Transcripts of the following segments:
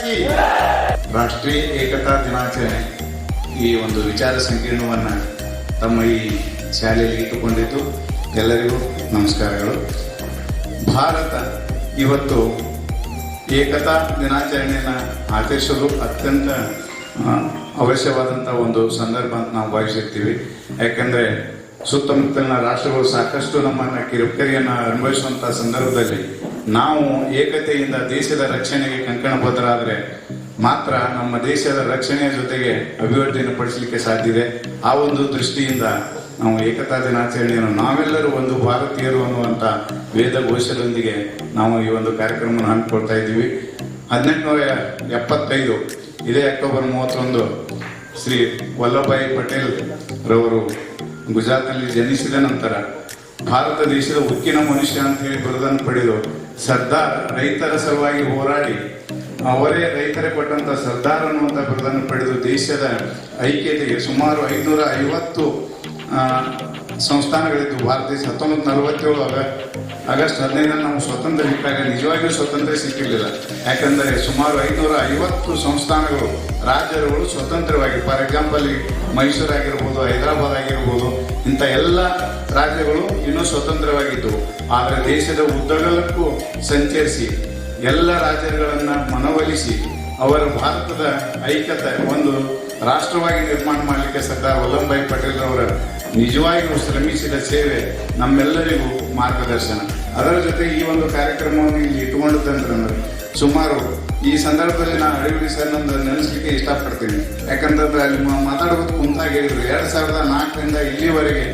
ಕಿ ರಾಷ್ಟ್ರೀಯ ಏಕತಾ ದಿನಾಚರಣೆ ಈ ಒಂದು ವಿಚಾರ ಸಂಕಿರಣವನ್ನು ತಮ್ಮ ಈ ಶಾಲೆಯಲ್ಲಿ ಇಟ್ಟುಕೊಂಡಿದ್ದು ಎಲ್ಲರಿಗೂ ನಮಸ್ಕಾರಗಳು. ಭಾರತ ಇವತ್ತು ಏಕತಾ ದಿನಾಚರಣೆಯನ್ನು ಆಚರಿಸಲು ಅತ್ಯಂತ ಅವಶ್ಯವಾದಂಥ ಒಂದು ಸಂದರ್ಭ ಅಂತ ನಾವು ಭಾವಿಸಿರ್ತೀವಿ. ಯಾಕಂದರೆ ಸುತ್ತಮುತ್ತಲಿನ ರಾಷ್ಟ್ರಗಳು ಸಾಕಷ್ಟು ನಮ್ಮನ್ನು ಕಿರುಕರಿಯನ್ನು ಅನುಭವಿಸುವಂಥ ಸಂದರ್ಭದಲ್ಲಿ ನಾವು ಏಕತೆಯಿಂದ ದೇಶದ ರಕ್ಷಣೆಗೆ ಕಂಕಣಬದ್ಧರಾದರೆ ಮಾತ್ರ ನಮ್ಮ ದೇಶದ ರಕ್ಷಣೆಯ ಜೊತೆಗೆ ಅಭಿವೃದ್ಧಿಯನ್ನು ಪಡಿಸಲಿಕ್ಕೆ ಸಾಧ್ಯ ಇದೆ. ಆ ಒಂದು ದೃಷ್ಟಿಯಿಂದ ನಾವು ಏಕತಾ ದಿನಾಚರಣೆಯನ್ನು ನಾವೆಲ್ಲರೂ ಒಂದು ಭಾರತೀಯರು ಅನ್ನುವಂಥ ವೇದ ಘೋಷದೊಂದಿಗೆ ನಾವು ಈ ಒಂದು ಕಾರ್ಯಕ್ರಮವನ್ನು ಹಮ್ಮಿಕೊಳ್ತಾ ಇದ್ದೀವಿ. 1875 ಇದೇ ಅಕ್ಟೋಬರ್ 31 ಶ್ರೀ ವಲ್ಲಭಭಾಯಿ ಪಟೇಲ್ ರವರು ಗುಜರಾತ್ನಲ್ಲಿ ಜನಿಸಿದ ನಂತರ ಭಾರತ ದೇಶದ ಉಕ್ಕಿನ ಮನುಷ್ಯ ಅಂತ ಹೇಳಿ ಬಿರುದನ್ನು ಪಡೆದು ಸರ್ದಾರ್, ರೈತರ ಸಲುವಾಗಿ ಹೋರಾಡಿ ಅವರೇ ರೈತರೇ ಕೊಟ್ಟಂತ ಸರ್ದಾರ್ ಅನ್ನುವಂಥ ಬಿರುದನ್ನು ಪಡೆದು ದೇಶದ ಐಕ್ಯತೆಗೆ ಸುಮಾರು 550 ಸಂಸ್ಥಾನಗಳಿದ್ದು ಭಾರತ ದೇಶ 1947 ಆಗಸ್ಟ್ 15 ನಾವು ಸ್ವತಂತ್ರ ಸಿಕ್ಕಾಗ ನಿಜವಾಗಿಯೂ ಸ್ವಾತಂತ್ರ್ಯ ಸಿಕ್ಕಿರಲಿಲ್ಲ. ಯಾಕಂದರೆ ಸುಮಾರು 550 ಸಂಸ್ಥಾನಗಳು, ರಾಜ್ಯಗಳು ಸ್ವತಂತ್ರವಾಗಿ, ಫಾರ್ ಎಕ್ಸಾಂಪಲ್ ಮೈಸೂರು ಆಗಿರ್ಬೋದು, ಹೈದರಾಬಾದ್ ಆಗಿರ್ಬೋದು, ಇಂಥ ಎಲ್ಲ ರಾಜ್ಯಗಳು ಇನ್ನೂ ಸ್ವತಂತ್ರವಾಗಿದ್ದವು. ಆದರೆ ದೇಶದ ಉದ್ದಗಲಕ್ಕೂ ಸಂಚರಿಸಿ ಎಲ್ಲ ರಾಜ್ಯಗಳನ್ನು ಮನವೊಲಿಸಿ ಅವರ ಭಾರತದ ಐಕ್ಯತೆ ಒಂದು ರಾಷ್ಟ್ರವಾಗಿ ನಿರ್ಮಾಣ ಮಾಡಲಿಕ್ಕೆ ಸರ್ದಾರ್ ವಲ್ಲಭಭಾಯಿ ಪಟೇಲ್ ಅವರ ನಿಜವಾಗಿಯೂ ಶ್ರಮಿಸಿದ ಸೇವೆ ನಮ್ಮೆಲ್ಲರಿಗೂ ಮಾರ್ಗದರ್ಶನ. ಅದರ ಜೊತೆ ಈ ಒಂದು ಕಾರ್ಯಕ್ರಮವನ್ನು ಇಲ್ಲಿ ಇಟ್ಟುಕೊಂಡಂದ್ರೆ ಸುಮಾರು ಈ ಸಂದರ್ಭದಲ್ಲಿ ನಾನು ಅಡಿಗಡಿ ಸರ್ ನಂದು ನೆನೆಸ್ಲಿಕ್ಕೆ ಇಷ್ಟಪಡ್ತೀನಿ. ಯಾಕಂತಂದ್ರೆ ಅಲ್ಲಿ ಮಾತಾಡೋದು ಕುಂತಾಗ ಹೇಳಿದ್ರು 2004ರಿಂದ ಇಲ್ಲಿವರೆಗೆ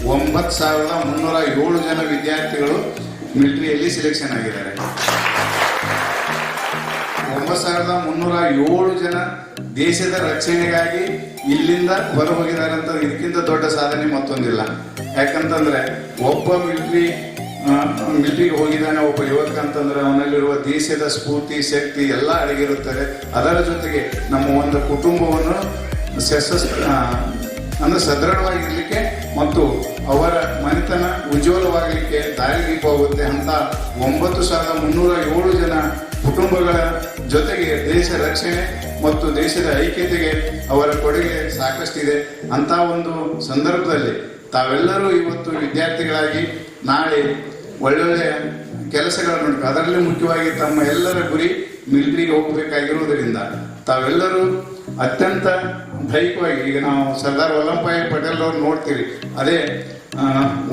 9307 ಜನ ವಿದ್ಯಾರ್ಥಿಗಳು ಮಿಲಿಟರಿಯಲ್ಲಿ ಸೆಲೆಕ್ಷನ್ ಆಗಿದ್ದಾರೆ. 9307 ಜನ ದೇಶದ ರಕ್ಷಣೆಗಾಗಿ ಇಲ್ಲಿಂದ ಹೊರ ಹೋಗಿದ್ದಾರೆ ಅಂತ ಇದಕ್ಕಿಂತ ದೊಡ್ಡ ಸಾಧನೆ ಮತ್ತೊಂದಿಲ್ಲ. ಯಾಕಂತಂದ್ರೆ ಒಬ್ಬ ಮಿಲಿಟರಿಗೆ ಹೋಗಿದ್ದಾನೆ ಒಬ್ಬ ಯುವಕ ಅಂತಂದ್ರೆ ಅವನಲ್ಲಿರುವ ದೇಶದ ಸ್ಫೂರ್ತಿ, ಶಕ್ತಿ ಎಲ್ಲ ಅಡಗಿರುತ್ತದೆ. ಅದರ ಜೊತೆಗೆ ನಮ್ಮ ಒಂದು ಕುಟುಂಬವನ್ನು ಅಂದ್ರೆ ಸದೃಢವಾಗಿರ್ಲಿಕ್ಕೆ ಮತ್ತು ಅವರ ಮನೆತನ ಉಜ್ವಲವಾಗಲಿಕ್ಕೆ ದಾರಿದೀಪವಾಗುತ್ತೆ ಅಂತ 9307 ಜನ ಕುಟುಂಬಗಳ ಜೊತೆಗೆ ದೇಶ ರಕ್ಷಣೆ ಮತ್ತು ದೇಶದ ಐಕ್ಯತೆಗೆ ಅವರ ಕೊಡುಗೆ ಸಾಕಷ್ಟಿದೆ. ಅಂತ ಒಂದು ಸಂದರ್ಭದಲ್ಲಿ ತಾವೆಲ್ಲರೂ ಇವತ್ತು ವಿದ್ಯಾರ್ಥಿಗಳಾಗಿ ನಾಳೆ ಒಳ್ಳೊಳ್ಳೆಯ ಕೆಲಸಗಳನ್ನು ನೋಡಿ, ಅದರಲ್ಲಿ ಮುಖ್ಯವಾಗಿ ತಮ್ಮ ಎಲ್ಲರ ಗುರಿ ಮಿಲಿಟರಿಗೆ ಹೋಗಬೇಕಾಗಿರುವುದರಿಂದ ತಾವೆಲ್ಲರೂ ಅತ್ಯಂತ ದೈಹಿಕವಾಗಿ, ಈಗ ನಾವು ಸರ್ದಾರ್ ವಲ್ಲಭಭಾಯಿ ಪಟೇಲ್ ಅವ್ರು ನೋಡ್ತೀವಿ, ಅದೇ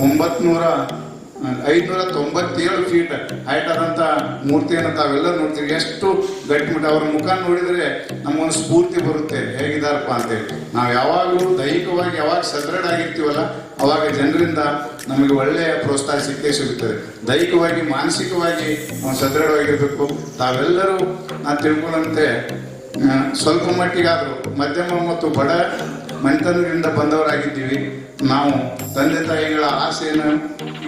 597 ಫೀಟ್ ಹೈಟ್ ಆದಂಥ ಮೂರ್ತಿಯನ್ನು ತಾವೆಲ್ಲರೂ ನೋಡ್ತೀವಿ. ಎಷ್ಟು ಗಟ್ಟಿಮುಟ್ಟ ಅವರ ಮುಖ ನೋಡಿದರೆ ನಮಗೊಂದು ಸ್ಫೂರ್ತಿ ಬರುತ್ತೆ, ಹೇಗಿದ್ದಾರಪ್ಪ ಅಂತೇಳಿ. ನಾವು ಯಾವಾಗಲೂ ದೈಹಿಕವಾಗಿ ಯಾವಾಗ ಸದೃಢ ಆಗಿರ್ತೀವಲ್ಲ ಅವಾಗ ಜನರಿಂದ ನಮಗೆ ಒಳ್ಳೆಯ ಪ್ರೋತ್ಸಾಹ ಸಿಗುತ್ತದೆ. ದೈಹಿಕವಾಗಿ, ಮಾನಸಿಕವಾಗಿ ನಾವು ಸದೃಢವಾಗಿರಬೇಕು. ತಾವೆಲ್ಲರೂ ನಾನು ತಿಳ್ಕೊಳ್ಳಂತೆ ಸ್ವಲ್ಪ ಮಟ್ಟಿಗಾದರೂ ಮಧ್ಯಮ ಮತ್ತು ಬಡ ಮನೆತನದಿಂದ ಬಂದವರಾಗಿದ್ದೀವಿ. ನಾವು ತಂದೆ ತಾಯಿಗಳ ಆಸೆಯನ್ನು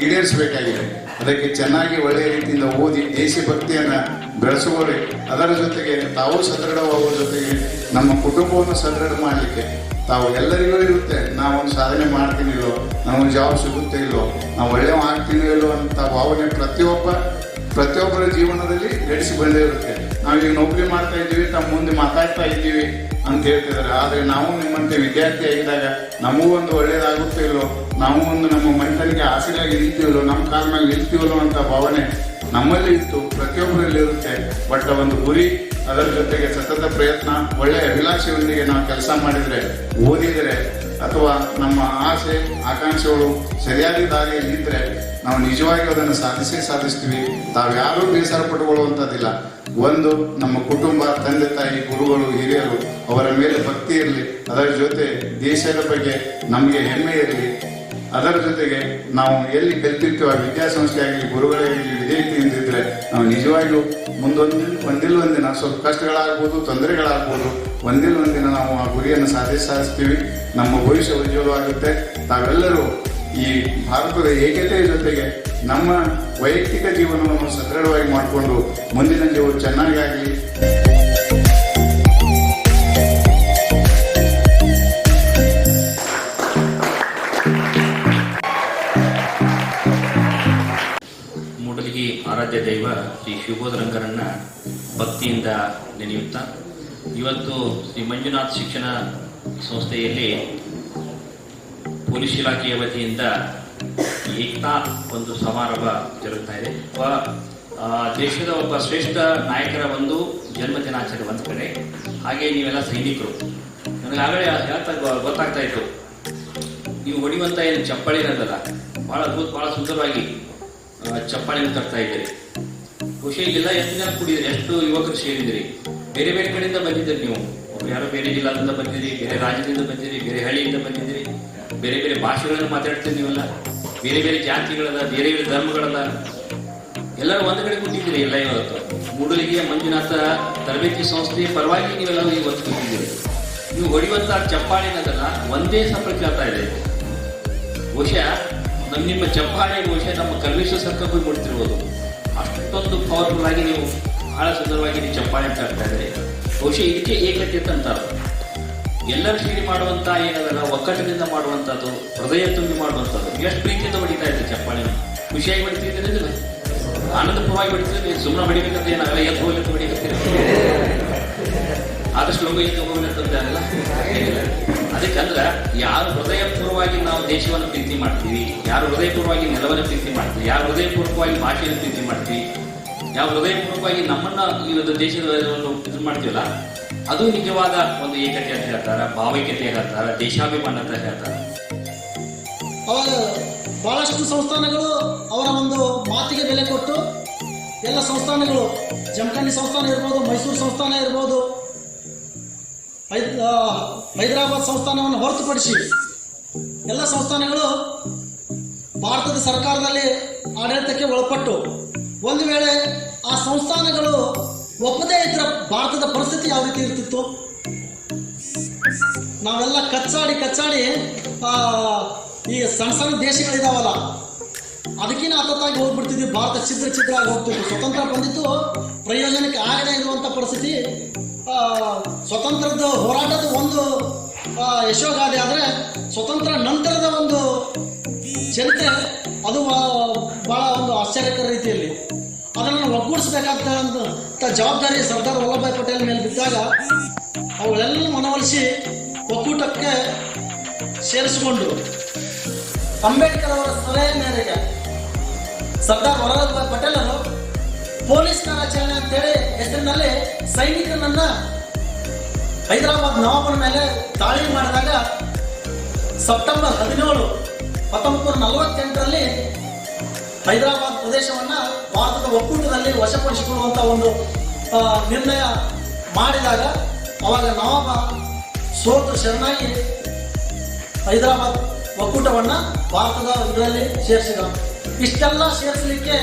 ಈಡೇರಿಸಬೇಕಾಗಿದೆ. ಅದಕ್ಕೆ ಚೆನ್ನಾಗಿ ಒಳ್ಳೆಯ ರೀತಿಯಿಂದ ಓದಿ ದೇಶಭಕ್ತಿಯನ್ನು ಬೆಳೆಸಿಕೊಳ್ಳಿ. ಅದರ ಜೊತೆಗೆ ತಾವು ಸದೃಢವಾಗುವ ಜೊತೆಗೆ ನಮ್ಮ ಕುಟುಂಬವನ್ನು ಸದೃಢ ಮಾಡಲಿಕ್ಕೆ ತಾವು ಎಲ್ಲರಿಗೂ ಇರುತ್ತೆ. ನಾವೊಂದು ಸಾಧನೆ ಮಾಡ್ತೀನಿ ಇಲ್ಲೋ, ನಮಗೆ ಜಾಬ್ ಸಿಗುತ್ತೆ ಇಲ್ಲೋ, ನಾವು ಒಳ್ಳೆಯ ಆಗ್ತೀನಿ ಇಲ್ಲೋ ಅಂತ ಭಾವನೆ ಪ್ರತಿಯೊಬ್ಬರ ಜೀವನದಲ್ಲಿ ಗಳಿಸಿ ಬಂದೇ ಇರುತ್ತೆ. ನಾವೀಗ ನೌಕರಿ ಮಾಡ್ತಾ ಇದ್ದೀವಿ, ತಮ್ಮ ಮುಂದೆ ಮಾತಾಡ್ತಾ ಇದ್ದೀವಿ ಅಂತ ಹೇಳ್ತಿದ್ದಾರೆ. ಆದರೆ ನಾವು ನಿಮ್ಮಂತೆ ವಿದ್ಯಾರ್ಥಿ ಆಗಿದ್ದಾಗ ನಮಗೂ ಒಂದು ಒಳ್ಳೇದಾಗುತ್ತೆ ಇಲ್ಲೋ, ನಾವು ಒಂದು ನಮ್ಮ ಮನೆತನಿಗೆ ಆಸೆಯಾಗಿ ನಿಲ್ತೀವಲ್ಲೋ, ನಮ್ಮ ಕಾಲ ಮೇಲೆ ನಿಲ್ತೀವಲ್ಲೋ ಅಂತ ಭಾವನೆ ನಮ್ಮಲ್ಲಿ ಇತ್ತು, ಪ್ರತಿಯೊಬ್ಬರಲ್ಲಿ ಇರುತ್ತೆ. ಬಟ್ ಒಂದು ಗುರಿ, ಅದರ ಜೊತೆಗೆ ಸತತ ಪ್ರಯತ್ನ, ಒಳ್ಳೆಯ ಅಭಿಲಾಷೆಯೊಂದಿಗೆ ನಾವು ಕೆಲಸ ಮಾಡಿದರೆ, ಓದಿದರೆ ಅಥವಾ ನಮ್ಮ ಆಸೆ ಆಕಾಂಕ್ಷೆಗಳು ಸರಿಯಾದ ದಾರಿಯಲ್ಲಿ ಇದ್ದರೆ ನಾವು ನಿಜವಾಗಿ ಅದನ್ನು ಸಾಧಿಸ್ತೀವಿ. ತಾವ್ಯಾರೂ ಬೇಸರ ಪಟ್ಟುಕೊಳ್ಳುವಂಥದ್ದಿಲ್ಲ. ಒಂದು ನಮ್ಮ ಕುಟುಂಬ, ತಂದೆ ತಾಯಿ, ಗುರುಗಳು, ಹಿರಿಯರು, ಅವರ ಮೇಲೆ ಭಕ್ತಿ ಇರಲಿ. ಅದರ ಜೊತೆ ದೇಶದ ಬಗ್ಗೆ ನಮಗೆ ಹೆಮ್ಮೆ ಇರಲಿ. ಅದರ ಜೊತೆಗೆ ನಾವು ಎಲ್ಲಿ ಕಲ್ತಿರ್ತೀವೋ ಆ ವಿದ್ಯಾಸಂಸ್ಥೆ ಆಗಲಿ, ಗುರುಗಳಾಗಲಿ ವಿಧೇಯತೆಯಿಂದ ಇದ್ದರೆ ನಾವು ನಿಜವಾಗಿಯೂ ಒಂದಿಲ್ಲ ಒಂದಿನ ಸ್ವಲ್ಪ ಕಷ್ಟಗಳಾಗ್ಬೋದು, ತೊಂದರೆಗಳಾಗ್ಬೋದು, ಒಂದಿಲ್ಲ ಒಂದಿನ ನಾವು ಆ ಗುರಿಯನ್ನು ಸಾಧಿಸ್ತೀವಿ. ನಮ್ಮ ಭವಿಷ್ಯ ಉಜ್ವಲವಾಗುತ್ತೆ. ತಾವೆಲ್ಲರೂ ಈ ಭಾರತದ ಏಕತೆಯ ಜೊತೆಗೆ ನಮ್ಮ ವೈಯಕ್ತಿಕ ಜೀವನವನ್ನು ಸದೃಢವಾಗಿ ಮಾಡಿಕೊಂಡು ಮುಂದಿನ ಜೀವನ ಚೆನ್ನಾಗಿ ಮೂಡಲಗಿ ಆರಾಧ್ಯ ದೈವ ಶ್ರೀ ಶಿವಬೋಧರಂಗರನ್ನ ಭಕ್ತಿಯಿಂದ ನೆನೆಯುತ್ತಾ ಇವತ್ತು ಶ್ರೀ ಮಂಜುನಾಥ್ ಶಿಕ್ಷಣ ಸಂಸ್ಥೆಯಲ್ಲಿ ಪೊಲೀಸ್ ಇಲಾಖೆಯ ವತಿಯಿಂದ ಏಕತಾ ಒಂದು ಸಮಾರಂಭ ಜರುಗ್ತಾ ಇದೆ. ದೇಶದ ಒಬ್ಬ ಶ್ರೇಷ್ಠ ನಾಯಕರ ಒಂದು ಜನ್ಮ ದಿನಾಚರಣೆ ಒಂದು ಕಡೆ, ಹಾಗೆ ನೀವೆಲ್ಲ ಸೈನಿಕರು. ನನಗೆ ಆಗಲೇ ಗೊತ್ತಾಗ್ತಾ ಇತ್ತು, ನೀವು ಹೊಡಿಯುವಂಥ ಏನು ಚಪ್ಪಾಳಿ ಇರೋದಲ್ಲ, ಭಾಳ ಅದ್ಭುತ, ಭಾಳ ಸುಂದರವಾಗಿ ಚಪ್ಪಾಳಿನ ತರ್ತಾ ಇದ್ದೀರಿ. ಖುಷಿ ಇಲ್ಲಿಲ್ಲ, ಎಷ್ಟು ಜನ ಕೂಡಿದ್ರಿ, ಎಷ್ಟು ಯುವಕರು ಸೇರಿದಿರಿ, ಬೇರೆ ಬೇರೆ ಕಡೆಯಿಂದ ಬಂದಿದ್ದೀರಿ. ನೀವು ಯಾರೋ ಬೇರೆ ಜಿಲ್ಲಾದಿಂದ ಬಂದಿದ್ದೀರಿ, ಬೇರೆ ರಾಜ್ಯದಿಂದ ಬಂದಿದ್ದೀರಿ, ಬೇರೆ ಹಳ್ಳಿಯಿಂದ ಬಂದಿದ್ದೀರಿ, ಬೇರೆ ಬೇರೆ ಭಾಷೆಗಳನ್ನು ಮಾತಾಡ್ತೀರಿ. ನೀವೆಲ್ಲ ಬೇರೆ ಬೇರೆ ಜಾತಿಗಳದ, ಬೇರೆ ಬೇರೆ ಧರ್ಮಗಳದ, ಎಲ್ಲರೂ ಒಂದು ಕಡೆ ಕೂತಿದ್ದೀರಿ. ಎಲ್ಲ ಇವತ್ತು ಮೂಡಲಗಿಯ ಮಂಜುನಾಥ ತರಬೇತಿ ಸಂಸ್ಥೆ ಪರವಾಗಿ ನೀವೆಲ್ಲ ಇವತ್ತು ಕೂತಿದ್ದೀರಿ. ನೀವು ಹೊಡೆಯುವಂಥ ಚಪ್ಪಾಳಿನದಲ್ಲ ಒಂದೇ ಸಫಲ ಕೇಳ್ತಾ ಇದೆ. ಬಹುಶಃ ನಿಮ್ಮ ಚಪ್ಪಾಳಿ ಬಹುಶಃ ನಮ್ಮ ಕಲ್ಮೇಶ್ವರ ಸರ್ಕಾರ ಹೋಗಿ ಕೊಡ್ತಿರ್ಬೋದು. ಅಷ್ಟೊಂದು ಪವರ್ಫುಲ್ ಆಗಿ ನೀವು ಬಹಳ ಸುಂದರವಾಗಿ ನೀವು ಚಪ್ಪಾಳಿ ಅಂತ ಹೇಳ್ತಾ ಇದ್ದೀರಿ. ಬಹುಶಃ ಇದಕ್ಕೆ ಏಕತೆ ಅಂತಾರೆ. ಎಲ್ಲರೂ ಸೇರಿ ಮಾಡುವಂಥ ಏನದಲ್ಲ, ಒಕ್ಕಟ್ಟಿನಿಂದ ಮಾಡುವಂಥದ್ದು, ಹೃದಯ ತುಂಬಿ ಮಾಡುವಂಥದ್ದು. ಎಷ್ಟು ಪ್ರೀತಿಯಿಂದ ಹೊಡಿತಾ ಇದ್ದೀರಿ ಚಪ್ಪಾಳಿನ, ಖುಷಿಯಾಗಿ ಹೊಡಿತಿದ್ದೀರಿಲ್ಲ, ಆನಂದಪೂರ್ವವಾಗಿ ಹೊಡಿತಿದ್ರೆ. ಸುಮ್ಮನೆ ಹೊಡಿಬೇಕಂತ ಏನಾಗಲ್ಲ, ಎದ್ದು ಹೋಗ್ಲಿಕ್ಕೆ ಹೊಡಿಕತ್ತೀರಿ, ಆದಷ್ಟು ಲೋಕ ಎದ್ದು ಹೋಗ್ಲಿಕ್ಕಂತ ಅಲ್ಲ. ಅದಕ್ಕಂದ್ರೆ ಯಾರು ಹೃದಯಪೂರ್ವವಾಗಿ ನಾವು ದೇಶವನ್ನು ಪ್ರೀತಿ ಮಾಡ್ತೀವಿ, ಯಾರು ಹೃದಯಪೂರ್ವವಾಗಿ ನೆಲವನ್ನು ಪ್ರೀತಿ ಮಾಡ್ತೀವಿ, ಯಾರು ಹೃದಯಪೂರ್ವಕವಾಗಿ ಭಾಷೆಯನ್ನು ಪ್ರೀತಿ ಮಾಡ್ತೀವಿ, ಯಾವ ಹೃದಯಪೂರ್ವಕವಾಗಿ ನಮ್ಮನ್ನ ಈ ಒಂದು ದೇಶದ ಇದು ಮಾಡ್ತೀವಲ್ಲ, ಅದು ನಿಜವಾದ ಒಂದು ಏಕತೆ ಅಂತ ಹೇಳ್ತಾರೆ, ಭಾವೈಕ್ಯತೆ ಹೇಳ್ತಾರೆ, ದೇಶಾಭಿಮಾನ ಅಂತ ಹೇಳ್ತಾರೆ. ಅವಾಗ ಬಹಳಷ್ಟು ಸಂಸ್ಥಾನಗಳು ಅವರ ಒಂದು ಮಾತಿಗೆ ಬೆಲೆ ಕೊಟ್ಟು ಎಲ್ಲ ಸಂಸ್ಥಾನಗಳು, ಜಮಖಂಡಿ ಸಂಸ್ಥಾನ ಇರ್ಬೋದು, ಮೈಸೂರು ಸಂಸ್ಥಾನ ಇರ್ಬೋದು, ಹೈದರಾಬಾದ್ ಸಂಸ್ಥಾನವನ್ನು ಹೊರತುಪಡಿಸಿ ಎಲ್ಲ ಸಂಸ್ಥಾನಗಳು ಭಾರತದ ಸರ್ಕಾರದಲ್ಲಿ ಆಡಳಿತಕ್ಕೆ ಒಳಪಟ್ಟು ಒಂದು ವೇಳೆ ಆ ಸಂಸ್ಥಾನಗಳು ಒಪ್ಪದೇ ಇದ್ರೆ ಭಾರತದ ಪರಿಸ್ಥಿತಿ ಯಾವ ರೀತಿ ಇರ್ತಿತ್ತು? ನಾವೆಲ್ಲ ಕಚ್ಚಾಡಿ ಈ ಸಣ್ಣ ಸಣ್ಣ ದೇಶಗಳಿದಾವಲ್ಲ, ಅದಕ್ಕಿಂತ ಹತ್ತಾಗಿ ಹೋಗ್ಬಿಡ್ತಿದ್ವಿ. ಭಾರತ ಛಿದ್ರ ಆಗಿ ಹೋಗ್ತಿದ್ವಿ. ಸ್ವತಂತ್ರ ಬಂದಿತ್ತು, ಪ್ರಯೋಜನಕ್ಕೆ ಆಗದೇ ಇರುವಂಥ ಪರಿಸ್ಥಿತಿ. ಸ್ವತಂತ್ರದ ಹೋರಾಟದ ಒಂದು ಯಶೋಗಾದೆ. ಆದರೆ ಸ್ವತಂತ್ರ ನಂತರದ ಒಂದು ಚರಿತ್ರೆ ಅದು ಬಹಳ ಒಂದು ಆಶ್ಚರ್ಯಕರ ರೀತಿಯಲ್ಲಿ ಅದನ್ನು ಒಗ್ಗೂಡಿಸ್ಬೇಕಾದಂಥ ಜವಾಬ್ದಾರಿ ಸರ್ದಾರ್ ವಲ್ಲಭಭಾಯಿ ಪಟೇಲ್ ಮೇಲೆ ಬಿದ್ದಾಗ ಅವುಗಳೆಲ್ಲ ಮನವೊಲಿಸಿ ಒಕ್ಕೂಟಕ್ಕೆ ಸೇರಿಸಿಕೊಂಡು ಅಂಬೇಡ್ಕರ್ ಅವರ ಸಲಹೆ ಮೇರೆಗೆ ಸರ್ದಾರ್ ವಲ್ಲಭಭಾಯಿ ಪಟೇಲರು ಪೊಲೀಸ್ ಕಾರ್ಯಾಚರಣೆ ಅಂತೇಳಿ ಹೆಸರಿನಲ್ಲಿ ಸೈನಿಕರನ್ನ ಹೈದರಾಬಾದ್ ನವಾಬನ ಮೇಲೆ ದಾಳಿ ಮಾಡಿದಾಗ ಸೆಪ್ಟೆಂಬರ್ 17, 1948ರಲ್ಲಿ ಹೈದರಾಬಾದ್ ಪ್ರದೇಶವನ್ನ ಭಾರತದ ಒಕ್ಕೂಟದಲ್ಲಿ ವಶಪಡಿಸಿಕೊಳ್ಳುವಂತ ಒಂದು ನಿರ್ಣಯ ಮಾಡಿದಾಗ ಅವಾಗ ನವಾಬ ಸೋತು ಶರಣಾಗಿ ಹೈದರಾಬಾದ್ ಒಕ್ಕೂಟವನ್ನ ಭಾರತದ ಇದರಲ್ಲಿ ಸೇರಿಸಿದ. ಇಷ್ಟೆಲ್ಲ ಸೇರಿಸಲಿಕ್ಕೆ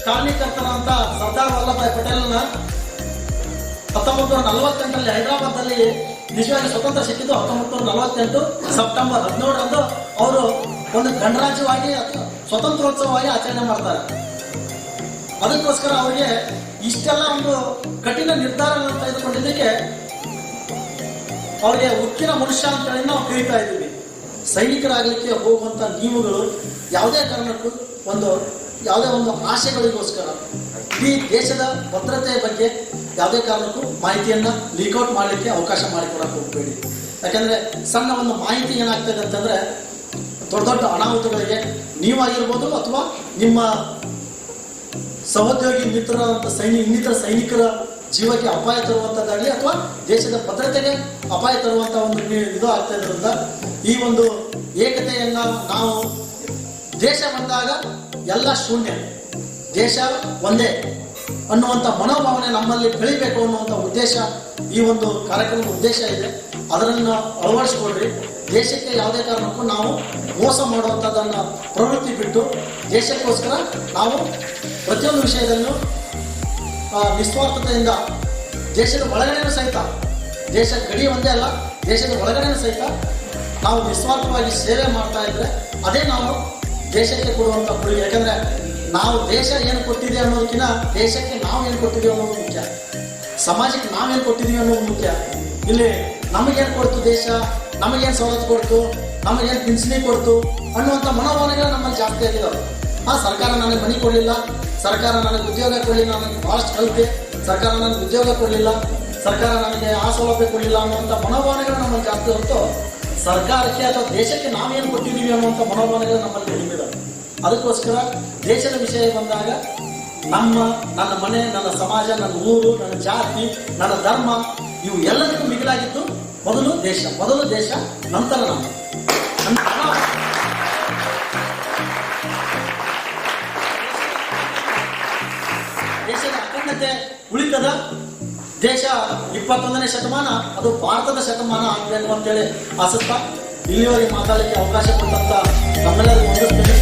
ಕಾರಣೀಕರ್ತರಂತ ಸರ್ದಾರ್ ವಲ್ಲಭಭಾಯಿ ಪಟೇಲ್ನ 1948ರಲ್ಲಿ ಹೈದರಾಬಾದ್ನಲ್ಲಿ ನಿಜವಾಗಿ ಸ್ವತಂತ್ರ ಸಿಕ್ಕಿದ್ದು 1948 ಸೆಪ್ಟೆಂಬರ್ 17ರಂದು ಅವರು ಒಂದು ಗಣರಾಜ್ಯವಾಗಿ ಸ್ವತಂತ್ರೋತ್ಸವವಾಗಿ ಆಚರಣೆ ಮಾಡ್ತಾರೆ. ಅದಕ್ಕೋಸ್ಕರ ಅವರಿಗೆ ಇಷ್ಟೆಲ್ಲ ಒಂದು ಕಠಿಣ ನಿರ್ಧಾರಗಳನ್ನು ತೆಗೆದುಕೊಂಡಿದ್ದಕ್ಕೆ ಅವರಿಗೆ ಉಕ್ಕಿನ ಮನುಷ್ಯ ಅಂತೇಳಿ ನಾವು ಕರೀತಾ ಇದ್ದೀವಿ. ಸೈನಿಕರಾಗಲಿಕ್ಕೆ ಹೋಗುವಂಥ ನಿಯಮಗಳು ಯಾವುದೇ ಕಾರಣಕ್ಕೂ ಯಾವುದೇ ಒಂದು ಆಶೆಗಳಿಗೋಸ್ಕರ ಇಡೀ ದೇಶದ ಭದ್ರತೆಯ ಬಗ್ಗೆ ಯಾವುದೇ ಕಾರಣಕ್ಕೂ ಮಾಹಿತಿಯನ್ನು ಲೀಕ್ಔಟ್ ಮಾಡಲಿಕ್ಕೆ ಅವಕಾಶ ಮಾಡಿಕೊಡಕ್ಕೆ ಹೋಗಬೇಡಿ. ಯಾಕಂದರೆ ಸಣ್ಣ ಒಂದು ಮಾಹಿತಿ ಏನಾಗ್ತದೆ ಅಂತಂದರೆ ದೊಡ್ಡ ದೊಡ್ಡ ಅನಾಹುತಗಳಿಗೆ ನೀವಾಗಿರ್ಬೋದು ಅಥವಾ ನಿಮ್ಮ ಸಹೋದ್ಯೋಗಿ ಮಿತ್ರರಾದಂಥ ಇನ್ನಿತರ ಸೈನಿಕರ ಜೀವಕ್ಕೆ ಅಪಾಯ ತರುವಂಥದ್ದಾಗಲಿ ಅಥವಾ ದೇಶದ ಭದ್ರತೆಗೆ ಅಪಾಯ ತರುವಂಥ ಒಂದು ಇದು ಆಗ್ತಾ ಇರೋದ್ರಿಂದ ಈ ಒಂದು ಏಕತೆಯನ್ನು ನಾವು ದೇಶ ಬಂದಾಗ ಎಲ್ಲ ಶೂನ್ಯ, ದೇಶ ಒಂದೇ ಅನ್ನುವಂಥ ಮನೋಭಾವನೆ ನಮ್ಮಲ್ಲಿ ಬೆಳಿಬೇಕು ಅನ್ನುವಂಥ ಉದ್ದೇಶ ಈ ಒಂದು ಕಾರ್ಯಕ್ರಮದ ಉದ್ದೇಶ ಇದೆ. ಅದನ್ನು ಅಳವಡಿಸ್ಕೊಳ್ರಿ. ದೇಶಕ್ಕೆ ಯಾವುದೇ ಕಾರಣಕ್ಕೂ ನಾವು ಮೋಸ ಮಾಡುವಂಥದ್ದನ್ನು ಪ್ರವೃತ್ತಿ ಬಿಟ್ಟು ದೇಶಕ್ಕೋಸ್ಕರ ನಾವು ಪ್ರತಿಯೊಂದು ವಿಷಯದಲ್ಲೂ ನಿಸ್ವಾರ್ಥತೆಯಿಂದ ದೇಶದ ಒಳಗಡೆನೂ ಸಹಿತ, ದೇಶ ಗಡಿ ಒಂದೇ ಅಲ್ಲ, ದೇಶದ ಒಳಗಡೆನೂ ಸಹಿತ ನಾವು ನಿಸ್ವಾರ್ಥವಾಗಿ ಸೇವೆ ಮಾಡ್ತಾ ಇದ್ರೆ ಅದೇ ನಾವು ದೇಶಕ್ಕೆ ಕೊಡುವಂಥ ಕೊಡುಗೆ. ಯಾಕಂದರೆ ನಾವು ದೇಶ ಏನು ಕೊಟ್ಟಿದೆ ಅನ್ನೋದಕ್ಕಿಂತ ದೇಶಕ್ಕೆ ನಾವು ಏನು ಕೊಟ್ಟಿದ್ದೀವಿ ಅನ್ನೋದು ಮುಖ್ಯ, ಸಮಾಜಕ್ಕೆ ನಾವೇನು ಕೊಟ್ಟಿದ್ದೀವಿ ಅನ್ನೋದು ಮುಖ್ಯ. ಇಲ್ಲಿ ನಮಗೇನು ಕೊಡ್ತು ದೇಶ, ನಮಗೇನು ಸವಲತ್ತು ಕೊಡ್ತು, ನಮಗೇನು ಪಿಂಚಣಿ ಕೊಡ್ತು ಅನ್ನುವಂಥ ಮನೋಭಾವನೆಗಳು ನಮ್ಮಲ್ಲಿ ಜಾಸ್ತಿ ಆಗಿದ್ದಾವೆ. ಸರ್ಕಾರ ನನಗೆ ಮನೆ ಕೊಡಲಿಲ್ಲ, ಸರ್ಕಾರ ನನಗೆ ಉದ್ಯೋಗ ಕೊಡಲಿಲ್ಲ, ನನಗೆ ಫಾಸ್ಟ್ ಕಲಿತೆ, ಸರ್ಕಾರ ನನಗೆ ಉದ್ಯೋಗ ಕೊಡಲಿಲ್ಲ, ಸರ್ಕಾರ ನನಗೆ ಆ ಸೌಲಭ್ಯ ಕೊಡಲಿಲ್ಲ ಅನ್ನುವಂಥ ಮನೋಭಾವನೆಗಳು ನಮ್ಮಲ್ಲಿ ಜಾಸ್ತಿ ಹೊರತು ಸರ್ಕಾರಕ್ಕೆ ಅಥವಾ ದೇಶಕ್ಕೆ ನಾವೇನು ಕೊಟ್ಟಿದ್ದೀವಿ ಅನ್ನುವಂಥ ಮನೋಭಾವನೆಗಳು ನಮ್ಮಲ್ಲಿ ಕಡಿಮೆ ಇದಾವೆ. ಅದಕ್ಕೋಸ್ಕರ ದೇಶದ ವಿಷಯ ಬಂದಾಗ ನನ್ನ ಮನೆ, ನನ್ನ ಸಮಾಜ, ನನ್ನ ಊರು, ನನ್ನ ಜಾತಿ, ನನ್ನ ಧರ್ಮ ಇವು ಎಲ್ಲದಕ್ಕೂ ಮಿಗಿಲಾಗಿದ್ದು ಮೊದಲು ದೇಶ, ನಂತರ ನಾವು. ದೇಶದ ಅಖಂಡತೆ ಉಳಿತದ, ದೇಶ 21ನೇ ಶತಮಾನ ಅದು ಭಾರತದ ಶತಮಾನ ಆಗಬೇಕು ಅಂತೇಳಿ ಆಸಕ್ತ. ಇಲ್ಲಿವರೆಗೆ ಮಾತಾಡಲಿಕ್ಕೆ ಅವಕಾಶ ಕೊಟ್ಟಂತ ನಮ್ಮೆಲ್ಲರಿಗೂ ವಂದಿಸ್ತೇನೆ.